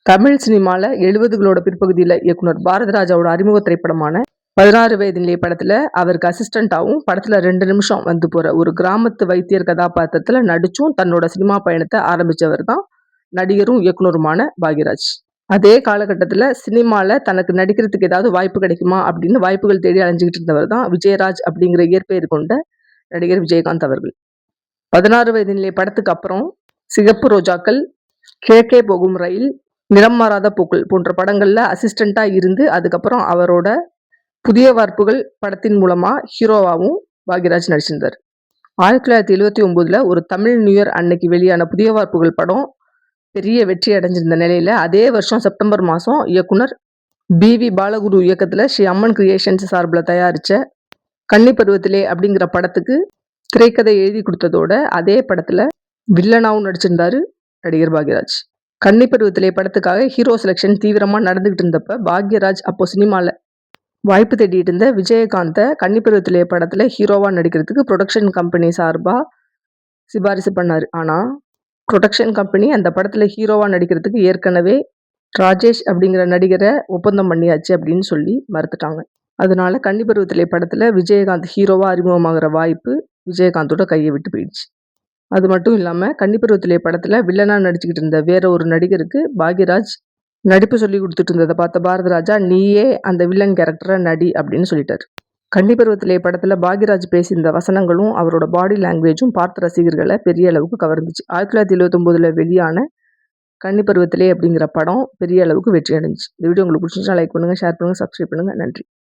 தமிழ் சினிமால 70களோட பிற்பகுதியில இயக்குனர் பாரதிராஜாவோட அறிமுக திரைப்படமான 16 வயது நிலை படத்துல அவருக்கு அசிஸ்டண்டாவும் படத்துல 2 நிமிஷம் வந்து போற ஒரு கிராமத்து வைத்தியர் கதாபாத்திரத்துல நடிச்சும் தன்னோட சினிமா பயணத்தை ஆரம்பிச்சவர் தான் நடிகரும் இயக்குனருமான பாக்யராஜ். அதே காலகட்டத்துல சினிமால தனக்கு நடிக்கிறதுக்கு ஏதாவது வாய்ப்பு கிடைக்குமா அப்படின்னு வாய்ப்புகள் தேடி அலைஞ்சுக்கிட்டு இருந்தவர் தான் விஜயராஜ் அப்படிங்கிற இயற்பெயர் கொண்ட நடிகர் விஜயகாந்த் அவர்கள். 16 வயது நிலை படத்துக்கு அப்புறம் சிகப்பு ரோஜாக்கள், கிழக்கே போகும் ரயில், நிறம் மாறாத பூக்கள் போன்ற படங்கள்ல அசிஸ்டண்டா இருந்து அதுக்கப்புறம் அவரோட புதிய வார்ப்புகள் படத்தின் மூலமா ஹீரோவாவும் பாக்யராஜ் நடிச்சிருந்தார். 1979ல ஒரு தமிழ் நியூ இயர் அன்னைக்கு வெளியான புதிய வார்ப்புகள் படம் பெரிய வெற்றி அடைஞ்சிருந்த நிலையில அதே வருஷம் செப்டம்பர் மாதம் இயக்குனர் பி.வி. பாலகுரு இயக்கத்துல ஸ்ரீ அம்மன் கிரியேஷன்ஸ் சார்பில் தயாரிச்ச கன்னி பருவத்திலே அப்படிங்கிற படத்துக்கு திரைக்கதை எழுதி கொடுத்ததோட அதே படத்துல வில்லனாவும் நடிச்சிருந்தாரு நடிகர் பாக்யராஜ். கன்னி பருவத்திலே படத்துக்காக ஹீரோ செலெக்ஷன் தீவிரமா நடந்துகிட்டு இருந்தப்ப பாக்யராஜ் அப்போ சினிமால வாய்ப்பு தேடிட்டு இருந்த விஜயகாந்தை கன்னி பருவத்திலே படத்துல ஹீரோவா நடிக்கிறதுக்கு ப்ரொடக்ஷன் கம்பெனி சார்பா சிபாரிசு பண்ணாரு. ஆனா ப்ரொடக்ஷன் கம்பெனி அந்த படத்துல ஹீரோவா நடிக்கிறதுக்கு ஏற்கனவே ராஜேஷ் அப்படிங்கிற நடிகரை ஒப்பந்தம் பண்ணியாச்சு அப்படின்னு சொல்லி மறுத்துட்டாங்க. அதனால கன்னி பருவத்திலே படத்துல விஜயகாந்த் ஹீரோவா அறிமுகமாகிற வாய்ப்பு விஜயகாந்தோட கையை விட்டு போயிடுச்சு. அது மட்டும் இல்லாம கன்னி பருவத்திலே படத்துல வில்லனா நடிச்சுக்கிட்டு இருந்த வேற ஒரு நடிகருக்கு பாக்யராஜ் நடிப்பு சொல்லி கொடுத்துட்டு இருந்ததை பார்த்த பாரதிராஜா நீயே அந்த வில்லன் கேரக்டரை நடி அப்படின்னு சொல்லிட்டாரு. கன்னி பருவத்திலே படத்துல பாக்யராஜ் பேசியிருந்த வசனங்களும் அவரோட பாடி லாங்குவேஜும் பார்த்த ரசிகர்களை பெரிய அளவுக்கு கவர்ந்துச்சு. 1979ல வெளியான கன்னி பருவத்திலே அப்படிங்கிற படம் பெரிய அளவுக்கு வெற்றி அடைஞ்சிச்சு. இந்த வீடியோ உங்களுக்கு பிடிச்சிருந்தா லைக் பண்ணுங்க, ஷேர் பண்ணுங்க, சப்ஸ்கிரைப் பண்ணுங்க. நன்றி.